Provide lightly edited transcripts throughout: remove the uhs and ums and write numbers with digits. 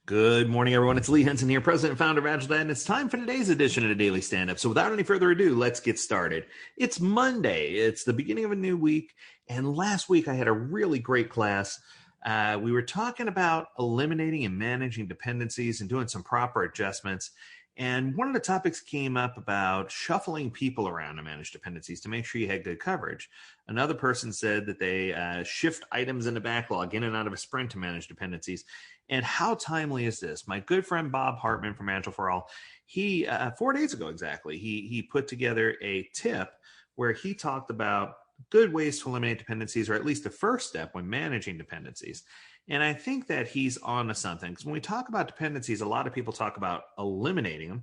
Good morning, everyone. It's Lee Henson here, President and Founder of AgileDad, and it's time for today's edition of the Daily Stand-Up. So without any further ado, let's get started. It's Monday. It's the beginning of a new week, and last week I had a really great class. We were talking about eliminating and managing dependencies and doing some proper adjustments. And one of the topics came up about shuffling people around to manage dependencies to make sure you had good coverage. Another person said that they shift items in the backlog in and out of a sprint to manage dependencies. And how timely is this? My good friend Bob Hartman from Agile for All, he 4 days ago exactly, he put together a tip where he talked about good ways to eliminate dependencies, or at least the first step when managing dependencies. And I think that he's on to something, because when we talk about dependencies, a lot of people talk about eliminating them,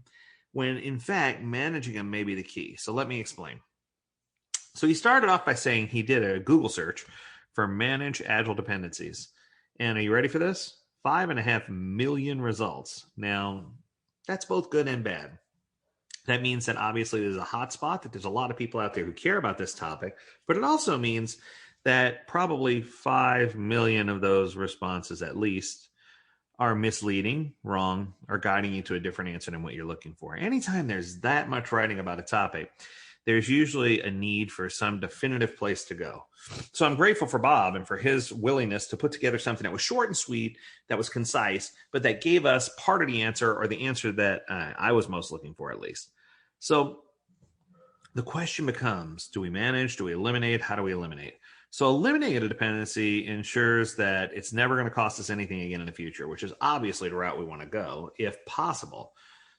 when in fact managing them may be the key. So let me explain. So he started off by saying he did a Google search for manage agile dependencies. And are you ready for this? 5.5 million results. Now, that's both good and bad. That means that obviously there's a hot spot, that there's a lot of people out there who care about this topic, but it also means that probably 5 million of those responses at least are misleading, wrong, or guiding you to a different answer than what you're looking for. Anytime there's that much writing about a topic, there's usually a need for some definitive place to go. So I'm grateful for Bob and for his willingness to put together something that was short and sweet, that was concise, but that gave us part of the answer, or the answer that I was most looking for at least. So the question becomes, do we manage? Do we eliminate? How do we eliminate? So eliminating a dependency ensures that it's never going to cost us anything again in the future, which is obviously the route we want to go if possible.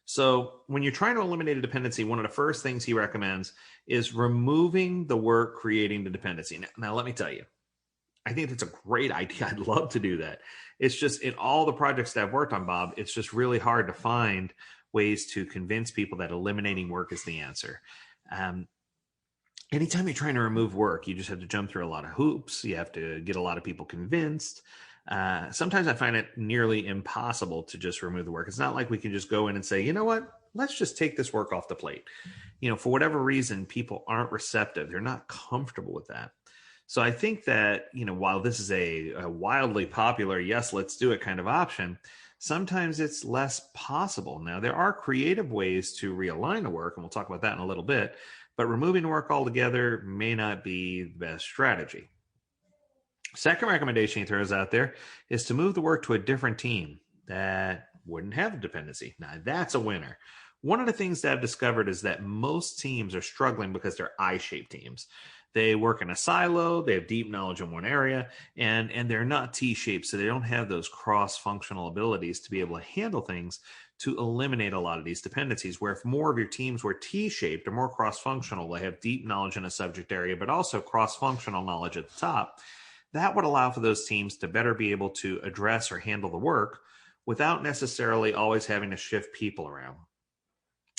So when you're trying to eliminate a dependency, one of the first things he recommends is removing the work creating the dependency. Now, let me tell you, I think that's a great idea. I'd love to do that. It's just in all the projects that I've worked on, Bob, it's just really hard to find ways to convince people that eliminating work is the answer. Anytime you're trying to remove work, you just have to jump through a lot of hoops. You have to get a lot of people convinced. Sometimes I find it nearly impossible to just remove the work. It's not like we can just go in and say, you know what, let's just take this work off the plate. For whatever reason, people aren't receptive. They're not comfortable with that. So I think that, while this is a wildly popular, yes, let's do it kind of option, sometimes it's less possible. Now, there are creative ways to realign the work, and we'll talk about that in a little bit, but removing the work altogether may not be the best strategy. Second recommendation he throws out there is to move the work to a different team that wouldn't have a dependency. Now, that's a winner. One of the things that I've discovered is that most teams are struggling because they're I-shaped teams. They work in a silo, they have deep knowledge in one area, and they're not T-shaped, so they don't have those cross-functional abilities to be able to handle things to eliminate a lot of these dependencies, where if more of your teams were T-shaped or more cross-functional, they have deep knowledge in a subject area, but also cross-functional knowledge at the top, that would allow for those teams to better be able to address or handle the work without necessarily always having to shift people around.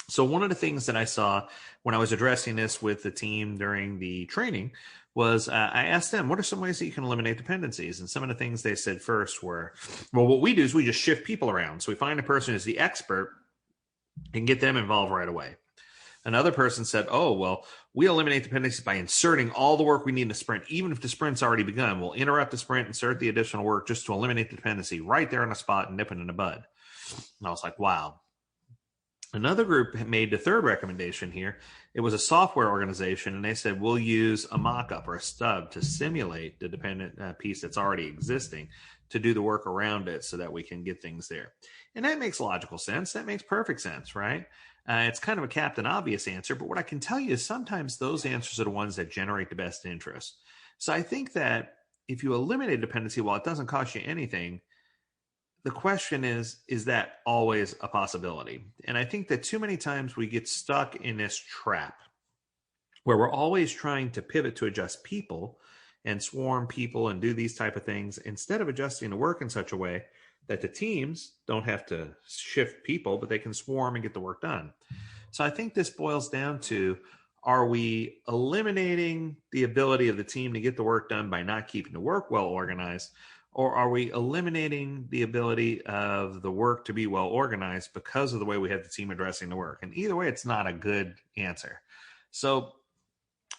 So one of the things that I saw when I was addressing this with the team during the training was I asked them, what are some ways that you can eliminate dependencies? And some of the things they said first were, well, what we do is we just shift people around. So we find a person who's the expert and get them involved right away. Another person said, oh, well, we eliminate dependencies by inserting all the work we need in a sprint. Even if the sprint's already begun, we'll interrupt the sprint, insert the additional work just to eliminate the dependency right there on the spot and nip it in the bud. And I was like, wow. Another group made the third recommendation here. It was a software organization, and they said, we'll use a mock-up or a stub to simulate the dependent piece that's already existing to do the work around it so that we can get things there. And that makes logical sense. That makes perfect sense, right? It's kind of a Captain Obvious answer, but what I can tell you is sometimes those answers are the ones that generate the best interest. So I think that if you eliminate dependency, while it doesn't cost you anything, the question is that always a possibility? And I think that too many times we get stuck in this trap where we're always trying to pivot to adjust people and swarm people and do these type of things instead of adjusting the work in such a way that the teams don't have to shift people, but they can swarm and get the work done. So I think this boils down to, are we eliminating the ability of the team to get the work done by not keeping the work well organized? Or are we eliminating the ability of the work to be well organized because of the way we have the team addressing the work? And either way, it's not a good answer. So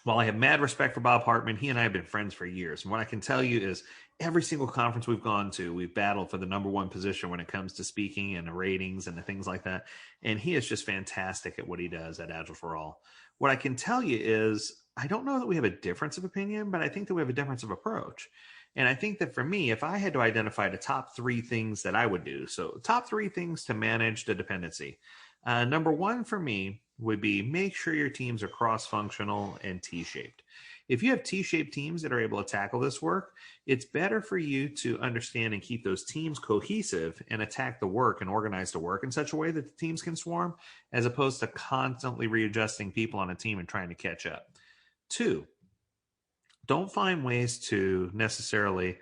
while I have mad respect for Bob Hartman, he and I have been friends for years. And what I can tell you is Every single conference we've gone to, we've battled for the number one position when it comes to speaking and the ratings and the things like that. And he is just fantastic at what he does at Agile for All. What I can tell you is, I don't know that we have a difference of opinion, but I think that we have a difference of approach. And I think that for me, if I had to identify the top three things that I would do, so top three things to manage the dependency. Number one for me would be make sure your teams are cross-functional and T-shaped. If you have T-shaped teams that are able to tackle this work, it's better for you to understand and keep those teams cohesive and attack the work and organize the work in such a way that the teams can swarm, as opposed to constantly readjusting people on a team and trying to catch up. Two, don't find ways to necessarily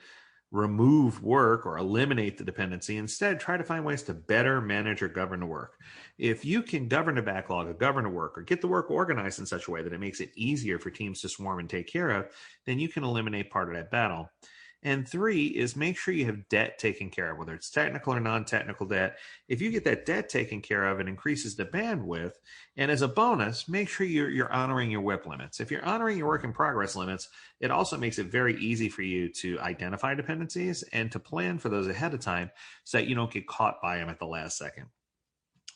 remove work or eliminate the dependency. Instead, try to find ways to better manage or govern the work. If you can govern the backlog or govern the work or get the work organized in such a way that it makes it easier for teams to swarm and take care of, then you can eliminate part of that battle. And three is make sure you have debt taken care of, whether it's technical or non-technical debt. If you get that debt taken care of, it increases the bandwidth. And as a bonus, make sure you're honoring your WIP limits. If you're honoring your work in progress limits, it also makes it very easy for you to identify dependencies and to plan for those ahead of time so that you don't get caught by them at the last second.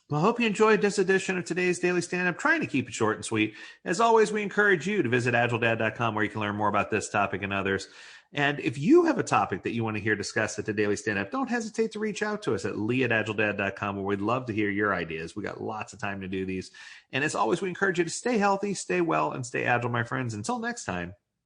Well, I hope you enjoyed this edition of today's Daily Stand-Up. Trying to keep it short and sweet. As always, we encourage you to visit agiledad.com where you can learn more about this topic and others. And if you have a topic that you want to hear discussed at the Daily Stand-Up, don't hesitate to reach out to us at lee@agiledad.com, where we'd love to hear your ideas. We got lots of time to do these. And as always, we encourage you to stay healthy, stay well, and stay agile, my friends. Until next time,